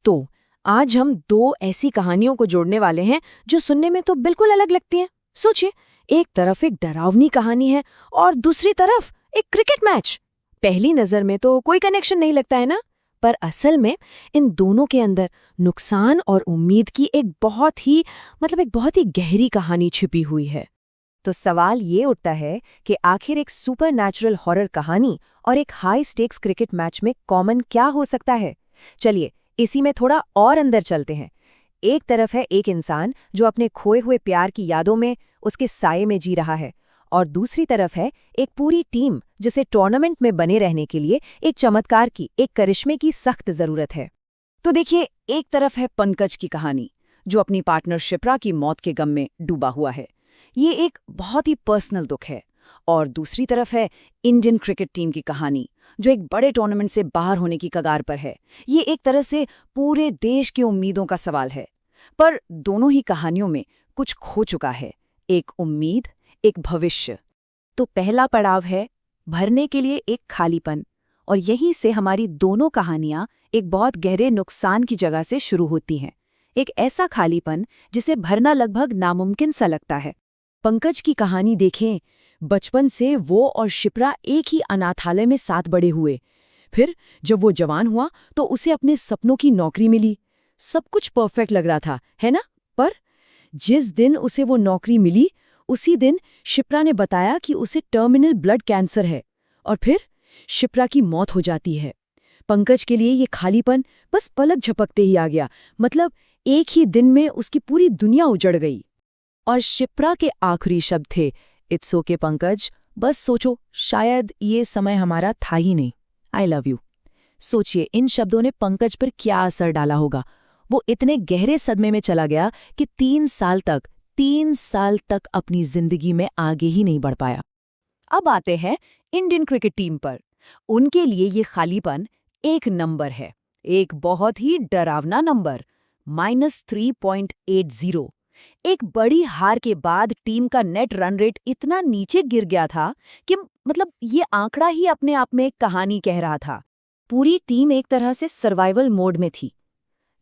तो आज हम दो ऐसी कहानियों को जोड़ने वाले हैं जो सुनने में तो बिल्कुल अलग लगती हैं। सोचिए, एक तरफ एक डरावनी कहानी है और दूसरी तरफ एक क्रिकेट मैच। पहली नजर में तो कोई कनेक्शन नहीं लगता है ना, पर असल में इन दोनों के अंदर नुकसान और उम्मीद की एक बहुत ही गहरी कहानी छिपी हुई है। तो सवाल ये उठता है कि आखिर एक सुपरनैचुरल हॉरर कहानी और एक हाई स्टेक्स क्रिकेट मैच में कॉमन क्या हो सकता है। चलिए इसी में थोड़ा और अंदर चलते हैं। एक तरफ है एक इंसान जो अपने खोए हुए प्यार की यादों में उसके साये में जी रहा है, और दूसरी तरफ है एक पूरी टीम जिसे टूर्नामेंट में बने रहने के लिए एक चमत्कार की, एक करिश्मे की सख्त जरूरत है। तो देखिए, एक तरफ है पंकज की कहानी जो अपनी पार्टनर शिप्रा की मौत के गम में डूबा हुआ है। ये एक बहुत ही पर्सनल दुख है। और दूसरी तरफ है इंडियन क्रिकेट टीम की कहानी जो एक बड़े टूर्नामेंट से बाहर होने की कगार पर है। ये एक तरह से पूरे देश की उम्मीदों का सवाल है। पर दोनों ही कहानियों में कुछ खो चुका है, एक उम्मीद, एक भविष्य। तो पहला पड़ाव है भरने के लिए एक खालीपन, और यहीं से हमारी दोनों कहानियां एक बहुत गहरे नुकसान की जगह से शुरू होती हैं। एक ऐसा खालीपन जिसे भरना लगभग नामुमकिन सा लगता है। पंकज की कहानी देखें, बचपन से वो और शिप्रा एक ही अनाथालय में साथ बड़े हुए। फिर जब वो जवान हुआ तो उसे अपने सपनों की नौकरी मिली। सब कुछ परफेक्ट लग रहा था, है ना? पर जिस दिन उसे वो नौकरी मिली, उसी दिन शिप्रा ने बताया कि उसे टर्मिनल ब्लड कैंसर है, और फिर शिप्रा की मौत हो जाती है। पंकज के लिए ये खालीपन बस पलक झपकते ही आ गया। मतलब एक ही दिन में उसकी पूरी दुनिया उजड़ गई। और शिप्रा के आखिरी शब्द थे, इट्स ओके पंकज, बस सोचो, शायद ये समय हमारा था ही नहीं, आई लव यू। सोचिए इन शब्दों ने पंकज पर क्या असर डाला होगा। वो इतने गहरे सदमे में चला गया कि 3 साल तक अपनी जिंदगी में आगे ही नहीं बढ़ पाया। अब आते हैं इंडियन क्रिकेट टीम पर। उनके लिए ये खालीपन एक नंबर है, एक बहुत ही डरावना नंबर, -3.80। एक बड़ी हार के बाद टीम का नेट रन रेट इतना नीचे गिर गया था कि ये आंकड़ा ही अपने आप में एक कहानी कह रहा था। पूरी टीम एक तरह से सर्वाइवल मोड में थी।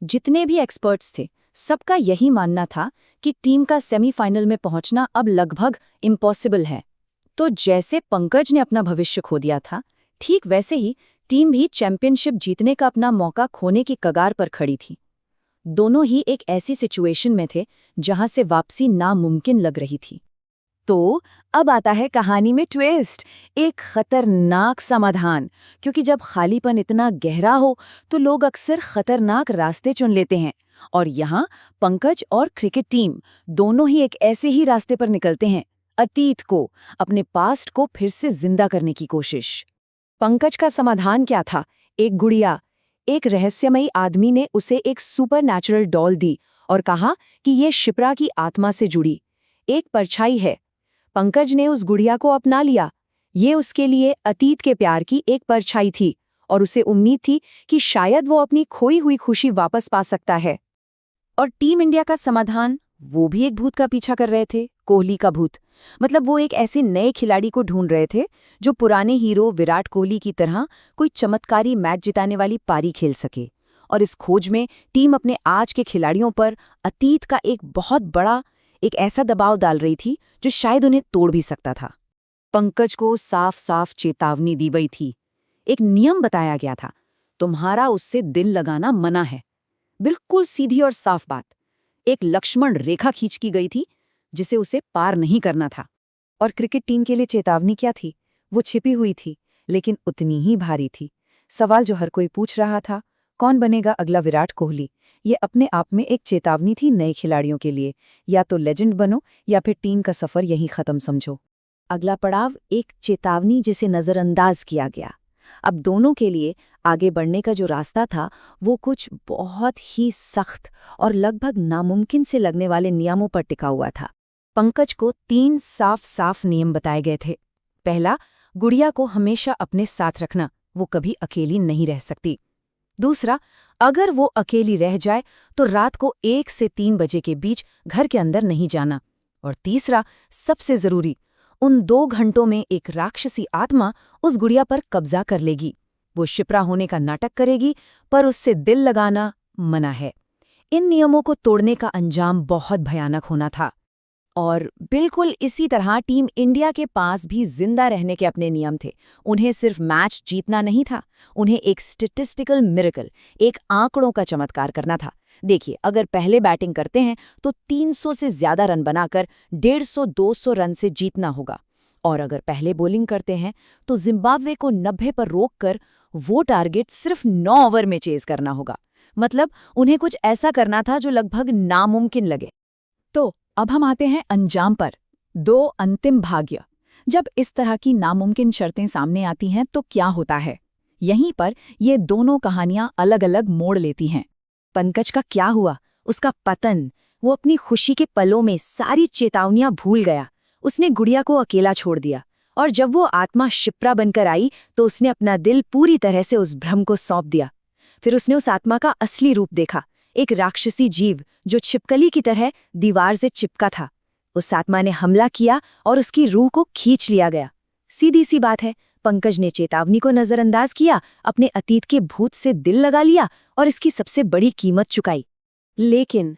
जितने भी एक्सपर्ट्स थे, सबका यही मानना था कि टीम का सेमीफाइनल में पहुंचना अब लगभग इम्पॉसिबल है। तो जैसे पंकज ने अपना भविष्य खो दिया था, ठीक वैसे ही टीम भी चैंपियनशिप जीतने का अपना मौका खोने की कगार पर खड़ी थी। दोनों ही एक ऐसी सिचुएशन में थे जहां से वापसी नामुमकिन लग रही थी। तो अब आता है कहानी में ट्विस्ट, एक खतरनाक समाधान। क्योंकि जब खालीपन इतना गहरा हो तो लोग अक्सर खतरनाक रास्ते चुन लेते हैं, और यहाँ पंकज और क्रिकेट टीम दोनों ही एक ऐसे ही रास्ते पर निकलते हैं, अतीत को, अपने पास्ट को फिर से जिंदा करने की कोशिश। पंकज का समाधान क्या था? एक गुड़िया। एक रहस्यमयी आदमी ने उसे एक सुपरनैचुरल डॉल दी और कहा कि ये शिप्रा की आत्मा से जुड़ी एक परछाई है। पंकज ने उस गुड़िया को अपना लिया। ये उसके लिए अतीत के प्यार की एक परछाई थी, और उसे उम्मीद थी कि शायद वो अपनी खोई हुई खुशी वापस पा सकता है। और टीम इंडिया का समाधान, वो भी एक भूत का पीछा कर रहे थे, कोहली का भूत। वो एक ऐसे नए खिलाड़ी को ढूंढ रहे थे जो पुराने हीरो विराट कोहली की तरह कोई चमत्कारी मैच जिताने वाली पारी खेल सके। और इस खोज में टीम अपने आज के खिलाड़ियों पर अतीत का एक बहुत बड़ा, एक ऐसा दबाव डाल रही थी जो शायद उन्हें तोड़ भी सकता था। पंकज को साफ साफ चेतावनी दी गई थी। एक नियम बताया गया था, तुम्हारा उससे दिल लगाना मना है। बिल्कुल सीधी और साफ बात। एक लक्ष्मण रेखा खींच की गई थी जिसे उसे पार नहीं करना था। और क्रिकेट टीम के लिए चेतावनी क्या थी? वो छिपी हुई थी, लेकिन उतनी ही भारी थी। सवाल जो हर कोई पूछ रहा था, कौन बनेगा अगला विराट कोहली? ये अपने आप में एक चेतावनी थी नए खिलाड़ियों के लिए, या तो लेजेंड बनो या फिर टीम का सफर यहीं खत्म समझो। अगला पड़ाव एक चेतावनी जिसे नजरअंदाज किया गया। अब दोनों के लिए आगे बढ़ने का जो रास्ता था वो कुछ बहुत ही सख्त और लगभग नामुमकिन से लगने वाले नियमों पर टिका हुआ था। पंकज को 3 साफ नियम बताए गए थे। पहला, गुड़िया को हमेशा अपने साथ रखना, वो कभी अकेली नहीं रह सकती। दूसरा, अगर वो अकेली रह जाए तो रात को 1 से 3 बजे के बीच घर के अंदर नहीं जाना। और तीसरा, सबसे जरूरी, उन 2 घंटों में एक राक्षसी आत्मा उस गुड़िया पर कब्जा कर लेगी। वो शिप्रा होने का नाटक करेगी, पर उससे दिल लगाना मना है। इन नियमों को तोड़ने का अंजाम बहुत भयानक होना था। और बिल्कुल इसी तरह टीम इंडिया के पास भी जिंदा रहने के अपने नियम थे। उन्हें सिर्फ मैच जीतना नहीं था, उन्हें एक स्टैटिस्टिकल मिरेकल, एक आंकड़ों का चमत्कार करना था। देखिए, अगर पहले बैटिंग करते हैं तो 300 से ज्यादा रन बनाकर 150-200 रन से जीतना होगा, और अगर पहले बॉलिंग करते हैं तो जिम्बाब्वे को 90 पर रोककर वो टारगेट सिर्फ 9 ओवर में चेज करना होगा। मतलब उन्हें कुछ ऐसा करना था जो लगभग नामुमकिन लगे। तो अब हम आते हैं अंजाम पर, 2 अंतिम भाग्य। जब इस तरह की नामुमकिन शर्तें सामने आती हैं तो क्या होता है? यहीं पर ये दोनों कहानियां अलग अलग मोड़ लेती हैं। पंकज का क्या हुआ? उसका पतन। वो अपनी खुशी के पलों में सारी चेतावनियां भूल गया। उसने गुड़िया को अकेला छोड़ दिया, और जब वो आत्मा शिप्रा बनकर आई तो उसने अपना दिल पूरी तरह से उस भ्रम को सौंप दिया। फिर उसने उस आत्मा का असली रूप देखा, एक राक्षसी जीव जो छिपकली की तरह दीवार से चिपका था। उस आत्मा ने हमला किया और उसकी रूह को खींच लिया गया। सीधी सी बात है, पंकज ने चेतावनी को नजरअंदाज किया, अपने अतीत के भूत से दिल लगा लिया और इसकी सबसे बड़ी कीमत चुकाई। लेकिन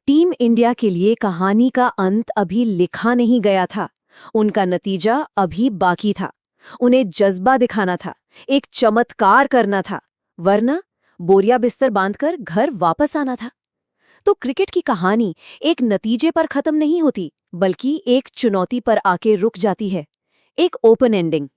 टीम इंडिया के लिए कहानी का अंत अभी लिखा नहीं गया था। उनका नतीजा अभी बाकी था। उन्हें जज्बा दिखाना था, एक चमत्कार करना था, वरना बोरिया बिस्तर बांधकर घर वापस आना था। तो क्रिकेट की कहानी एक नतीजे पर खत्म नहीं होती, बल्कि एक चुनौती पर आके रुक जाती है, एक ओपन एंडिंग।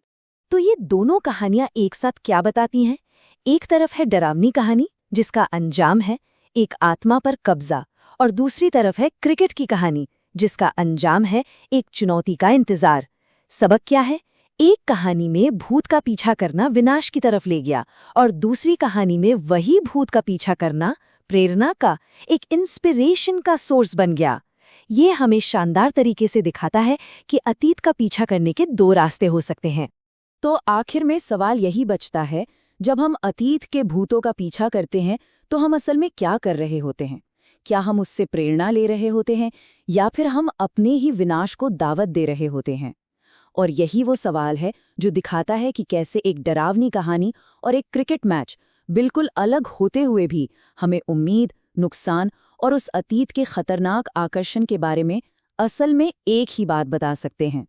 तो ये दोनों कहानियां एक साथ क्या बताती हैं? एक तरफ है डरावनी कहानी जिसका अंजाम है एक आत्मा पर कब्जा, और दूसरी तरफ है क्रिकेट की कहानी जिसका अंजाम है एक चुनौती का इंतजार। सबक क्या है? एक कहानी में भूत का पीछा करना विनाश की तरफ ले गया, और दूसरी कहानी में वही भूत का पीछा करना प्रेरणा का, एक इंस्पिरेशन का सोर्स बन गया। ये हमें शानदार तरीके से दिखाता है कि अतीत का पीछा करने के 2 रास्ते हो सकते हैं। तो आखिर में सवाल यही बचता है, जब हम अतीत के भूतों का पीछा करते हैं तो हम असल में क्या कर रहे होते हैं? क्या हम उससे प्रेरणा ले रहे होते हैं, या फिर हम अपने ही विनाश को दावत दे रहे होते हैं? और यही वो सवाल है जो दिखाता है कि कैसे एक डरावनी कहानी और एक क्रिकेट मैच बिल्कुल अलग होते हुए भी हमें उम्मीद, नुकसान और उस अतीत के खतरनाक आकर्षण के बारे में असल में एक ही बात बता सकते हैं।